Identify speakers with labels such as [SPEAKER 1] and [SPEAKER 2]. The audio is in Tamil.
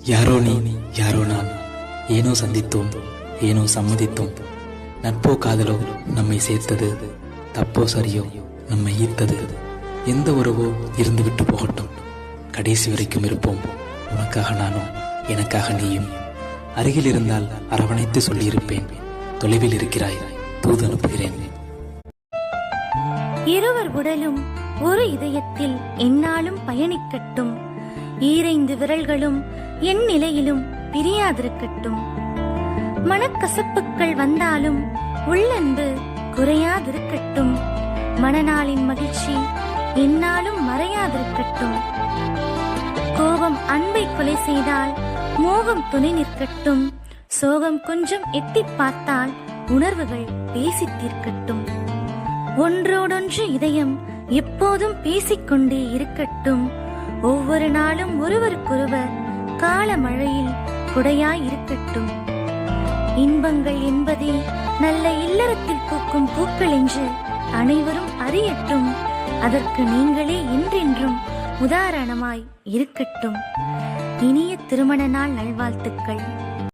[SPEAKER 1] யாரோ நீ யாரோ நான், ஏனோ சந்தித்தோம் ஏனோ சம்மதித்தோம். நட்போ காதலோ நம்மை சேர்த்தது, தப்போ சரியோ நம்மை ஈர்த்தது. எந்த உறவோ இருந்து விட்டு போகட்டும், கடைசி வரைக்கும் இருப்போம். உனக்காக நானும் எனக்காக நீயும். அருகில் இருந்தால் அரவணைத்து சொல்லியிருப்பேன். தொலைவில் இருக்கிறாய், தூது அனுப்புகிறேன்.
[SPEAKER 2] இருவர் உடலும் ஒரு இதயத்தில் எந்நாளும் பயணிக்கட்டும். ஈரைந்து விரல்களும் என் நிலையிலும் பிரியாதிருக்கட்டும். மனக்கசப்புக்கள் வந்தாலும் உள்ளன்பு குறையாதிருக்கட்டும். மனநாளின் மகிழ்ச்சி எந்நாளும் மறையாதிருக்கட்டும். கோபம் அன்பை கொலை செய்தால் மோகம் துணை நிற்கட்டும். சோகம் கொஞ்சம் எட்டி பார்த்தால் உணர்வுகள் பேசித் தீர்க்கட்டும். ஒன்றோடொன்று இதயம் எப்போதும் பேசிக்கொண்டே இருக்கட்டும். ஒவ்வொரு நாளும் ஒருவருக்கொருவர் கால மழையில் குடையாய் இருக்கட்டும். இன்பங்கள் என்பதே நல்ல இல்லறத்தில் பூக்கும் பூக்கள் என்று அனைவரும் அறியட்டும். அதற்கு நீங்களே என்றென்றும் உதாரணமாய் இருக்கட்டும். இனிய திருமண நாள் நல்வாழ்த்துக்கள்.